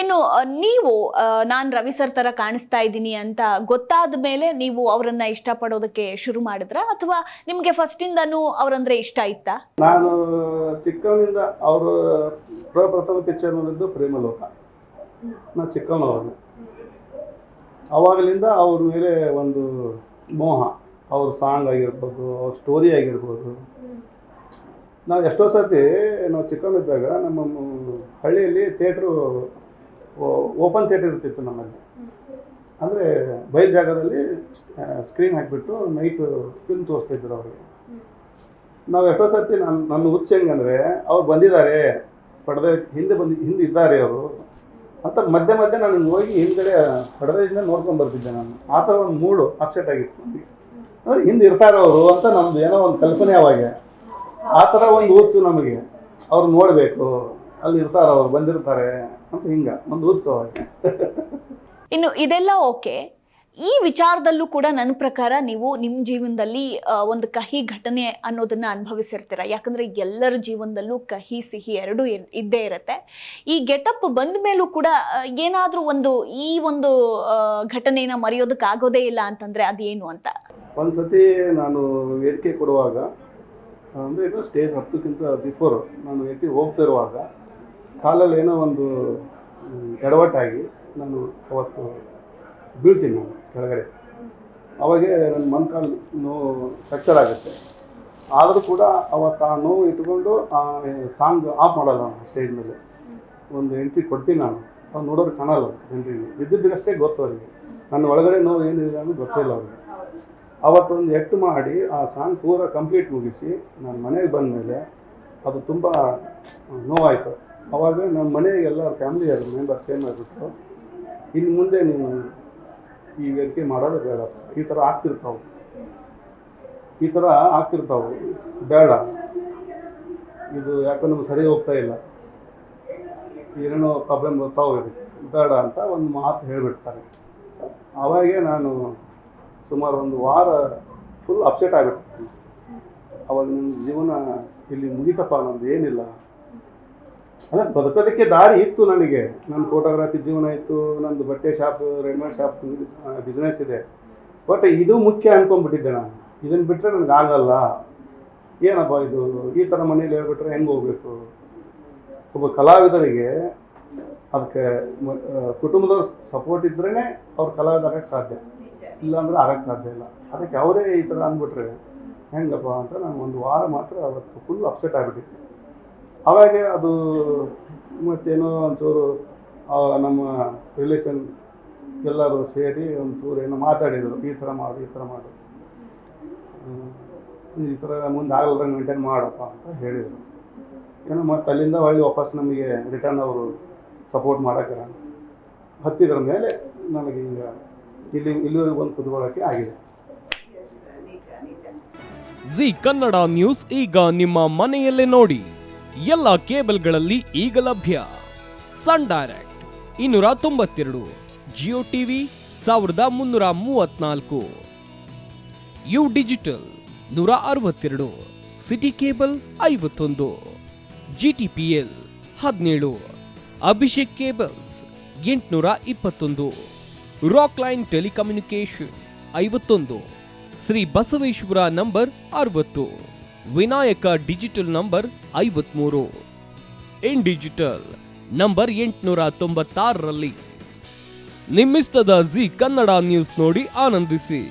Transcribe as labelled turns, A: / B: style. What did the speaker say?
A: ಇನ್ನು ನೀವು ನಾನ್ ರವಿ ಸರ್ ತರ ಕಾಣಿಸ್ತಾ ಇದ್ದೀನಿ ಅಂತ ಗೊತ್ತಾದ ಮೇಲೆ ನೀವು ಅವರನ್ನ ಇಷ್ಟಪಡೋದಕ್ಕೆ ಶುರು ಮಾಡಿದ್ರ ಅಥವಾ ನಿಮ್ಗೆ ಫಸ್ಟ್ ಇಂದನೂ ಅವರಂದ್ರೆ ಇಷ್ಟ ಇತ್ತಾ?
B: ನಾನು ಚಿಕ್ಕವನಿಂದ ಅವರು ಪ್ರಥಮ ಪಿಕ್ಚರ್ ನೋಡಿದ್ದು ಪ್ರೇಮಲೋಕ. ನಾನು ಚಿಕ್ಕವನವನು, ಅವಾಗಲಿಂದ ಅವ್ರ ಮೇಲೆ ಒಂದು ಮೋಹ. ಅವ್ರ ಸಾಂಗ್ ಆಗಿರ್ಬೋದು, ಅವ್ರ ಸ್ಟೋರಿ ಆಗಿರ್ಬೋದು. ನಾವು ಎಷ್ಟೋ ಸರ್ತಿ ನಾವು ಚಿಕ್ಕವನಿದ್ದಾಗ ನಮ್ಮ ಹಳ್ಳಿಯಲ್ಲಿ ಥಿಯೇಟ್ರು ಓಪನ್ ಥಿಯೇಟರ್ ಇರ್ತಿತ್ತು ನಮ್ಮಲ್ಲಿ. ಅಂದರೆ ಬಯಲು ಜಾಗದಲ್ಲಿ ಸ್ಕ್ರೀನ್ ಹಾಕಿಬಿಟ್ಟು ನೈಟು ಫಿಲ್ಮ್ ತೋರಿಸ್ತಿದ್ರು ಅವ್ರಿಗೆ. ನಾವು ಎಷ್ಟೋ ಸರ್ತಿ ನನ್ನ ಹುಚ್ಚ ಹೆಂಗಂದರೆ ಅವ್ರು ಬಂದಿದ್ದಾರೆ, ಹಿಂದೆ ಇದ್ದಾರೆ ಅವರು ಅಂತ ಮಧ್ಯೆ ನಾನು ಹೋಗಿ ಹಿಂದ್ಗಡೆ ಪಡೆದಿಂದ ನೋಡ್ಕೊಂಡು ಬರ್ತಿದ್ದೆ. ನಾನು ಆ ಥರ ಒಂದು ಮೂಡು ಅಪ್ಸೆಟ್ ಆಗಿತ್ತು ನನಗೆ. ಅಂದರೆ ಹಿಂದೆ ಇರ್ತಾರೆ ಅವರು ಅಂತ ನಮ್ಮದು ಏನೋ ಒಂದು ಕಲ್ಪನೆ ಅವಾಗ. ಆ ಥರ ಒಂದು ಹುಚ್ಚು ನಮಗೆ, ಅವ್ರು ನೋಡಬೇಕು, ಅಲ್ಲಿ ಇರ್ತಾರೆ, ಅವ್ರು ಬಂದಿರ್ತಾರೆ ಅಂತ ಹಿಂಗೆ ಒಂದು ಹುಚ್ಚು ಅವಾಗ.
A: ಇನ್ನು ಇದೆಲ್ಲ ಓಕೆ, ಈ ವಿಚಾರದಲ್ಲೂ ಕೂಡ ನನ್ನ ಪ್ರಕಾರ ನೀವು ನಿಮ್ಮ ಜೀವನದಲ್ಲಿ ಒಂದು ಕಹಿ ಘಟನೆ ಅನ್ನೋದನ್ನ ಅನುಭವಿಸಿರ್ತೀರ. ಯಾಕಂದ್ರೆ ಎಲ್ಲರ ಜೀವನದಲ್ಲೂ ಕಹಿ ಸಿಹಿ ಎರಡೂ ಇದ್ದೇ ಇರುತ್ತೆ. ಈ ಗೆಟಪ್ ಬಂದ ಮೇಲೂ ಕೂಡ ಏನಾದರೂ ಈ ಒಂದು ಘಟನೆನ ಮರೆಯೋದಕ್ಕೆ ಆಗೋದೇ ಇಲ್ಲ ಅಂತಂದ್ರೆ ಅದೇನು ಅಂತ?
B: ಒಂದ್ಸತಿ ನಾನು ವೇದಿಕೆ ಕೊಡುವಾಗ, ಅಂದರೆ ಇದು ಸ್ಟೇಜ್ ಹತ್ತಕ್ಕಿಂತ ಬಿಫೋರ್ ನಾನು ವೇದಿಕೆ ಹೋಗ್ತಾ ಇರುವಾಗ ಕಾಲಲ್ಲಿ ಏನೋ ಒಂದು ಎಡವಟ್ಟಾಗಿ ನಾನು ಅವತ್ತು ಬೀಳ್ತೀನಿ ನಾನು ಕೆಳಗಡೆ. ಅವಾಗೆ ನನ್ನ ಮೊಣಕಾಲು ನೋವು ಫ್ರ್ಯಾಕ್ಚರ್ ಆಗುತ್ತೆ. ಆದರೂ ಕೂಡ ಅವತ್ತು ಆ ನೋವು ಇಟ್ಕೊಂಡು ಆ ಸಾಂಗ್ ಆಫ್ ಮಾಡಲ್ಲ ನಾನು ಸ್ಟೇಜ್ ಮೇಲೆ. ಒಂದು ಎಂಟ್ರಿ ಕೊಡ್ತೀನಿ ನಾನು, ಅವ್ರು ನೋಡೋರು ಕಾಣಲ್ಲ ಜನರಿಗೆ, ಇದ್ದಿದ್ದಷ್ಟೇ ಗೊತ್ತು ಅವರಿಗೆ. ನನ್ನ ಒಳಗಡೆ ನೋವು ಏನಿದೆ ಅನ್ನೋದು ಗೊತ್ತಿಲ್ಲ ಅವ್ರಿಗೆ. ಅವತ್ತೊಂದು ಎಟ್ಟು ಮಾಡಿ ಆ ಸಾಂಗ್ ಪೂರ ಕಂಪ್ಲೀಟ್ ಮುಗಿಸಿ ನಾನು ಮನೆಗೆ ಬಂದ ಮೇಲೆ ಅದು ತುಂಬ ನೋವಾಯಿತು. ಅವಾಗ ನನ್ನ ಮನೆಗೆಲ್ಲ ಫ್ಯಾಮಿಲಿ ಮೆಂಬರ್ಸ್ ಏನು ಮಾಡಿಬಿಟ್ರು, ಇನ್ನು ಮುಂದೆ ನೀವು ಈ ವೇದಿಕೆ ಮಾಡೋದು ಬೇಡ, ಈ ಥರ ಆಗ್ತಿರ್ತಾವೆ ಬೇಡ, ಇದು ಯಾಕೋ ನಮ್ಗೆ ಸರಿ ಹೋಗ್ತಾ ಇಲ್ಲ, ಏನೇನೋ ಪ್ರಾಬ್ಲಮ್ ಬರ್ತಾವೆ, ಬೇಡ ಅಂತ ಒಂದು ಮಾತು ಹೇಳಿಬಿಡ್ತಾರೆ. ಅವಾಗೆ ನಾನು ಸುಮಾರು ಒಂದು ವಾರ ಫುಲ್ ಅಪ್ಸೆಟ್ ಆಗಿಬಿಡ್ತೀನಿ. ಅವಾಗ ನನ್ನ ಜೀವನ ಇಲ್ಲಿ ಮುಗಿತಪ್ಪ, ನಮ್ದು ಏನಿಲ್ಲ. ಅಲ್ಲ, ಬದುಕೋದಕ್ಕೆ ದಾರಿ ಇತ್ತು ನನಗೆ. ನನ್ನ ಫೋಟೋಗ್ರಫಿ ಜೀವನ ಇತ್ತು, ನಂದು ಬಟ್ಟೆ ಶಾಪ್, ರೆಡಿಮೇಡ್ ಶಾಪ್ ಬಿಸ್ನೆಸ್ ಇದೆ. ಬಟ್ ಇದು ಮುಖ್ಯ ಅಂದ್ಕೊಂಡ್ಬಿಟ್ಟಿದ್ದೆ ನಾನು. ಇದನ್ನು ಬಿಟ್ಟರೆ ನನಗೆ ಆಗಲ್ಲ, ಏನಪ್ಪ ಇದು, ಈ ಥರ ಮನೇಲಿ ಹೇಳ್ಬಿಟ್ರೆ ಹೆಂಗೆ ಹೋಗ್ಬೇಕು? ಒಬ್ಬ ಕಲಾವಿದರಿಗೆ ಅದಕ್ಕೆ ಕುಟುಂಬದವ್ರ ಸಪೋರ್ಟ್ ಇದ್ರೇ ಅವ್ರು ಕಲಾವಿದ ಆಗಕ್ಕೆ ಸಾಧ್ಯ, ಇಲ್ಲಾಂದ್ರೆ ಆಗಕ್ಕೆ ಸಾಧ್ಯ ಇಲ್ಲ. ಅದಕ್ಕೆ ಅವರೇ ಈ ಥರ ಅಂದ್ಬಿಟ್ರೆ ಹೆಂಗಪ್ಪ ಅಂತ ನಾನು ಒಂದು ವಾರ ಮಾತ್ರ ಅವತ್ತು ಫುಲ್ ಅಪ್ಸೆಟ್ ಆಗಿಬಿಟ್ಟಿದ್ದೆ. ಅವಾಗ ಅದು ಮತ್ತೇನೋ ಒಂಚೂರು ನಮ್ಮ ರಿಲೇಷನ್ ಎಲ್ಲರೂ ಸೇರಿ ಒಂಚೂರು ಏನೋ ಮಾತಾಡಿದರು, ಈ ಥರ ಮಾಡು, ಈ ಥರ ಮುಂದೆ ಆಗಲ್ರ ಮೇಂಟೈನ್ ಮಾಡಪ್ಪ ಅಂತ ಹೇಳಿದರು. ಏನೋ ಮತ್ತು ಅಲ್ಲಿಂದ ಹೊಳ್ಳಿ ವಾಪಸ್ ನಮಗೆ ರಿಟರ್ನ್ ಅವರು ಸಪೋರ್ಟ್ ಮಾಡೋಕ್ಕೆ ಹತ್ತಿದ್ರ ಮೇಲೆ ನನಗೆ ಈಗ ಇಲ್ಲಿವರೆಗೆ ಬಂದು ಕುತ್ಕೊಳ್ಳೋಕ್ಕೆ ಆಗಿದೆ.
C: ಜಿ ಕನ್ನಡ ನ್ಯೂಸ್ ಈಗ ನಿಮ್ಮ ಮನೆಯಲ್ಲೇ ನೋಡಿ. ಎಲ್ಲ ಕೇಬಲ್ಗಳಲ್ಲಿ ಈಗ ಲಭ್ಯ. Sun Direct 292, Jio TV 1334, U digital 162, city cable 51, GTPL 17, Abhishek cables 821, rock line telecommunication 51, Shri Basaveshwara number 60, Vinayaka digital number 53, in digital number 896ರಲ್ಲಿ. ನಿಮ್ಮಿಸ್ತದ ಜಿ ಕನ್ನಡ ನ್ಯೂಸ್ ನೋಡಿ ಆನಂದಿಸಿ.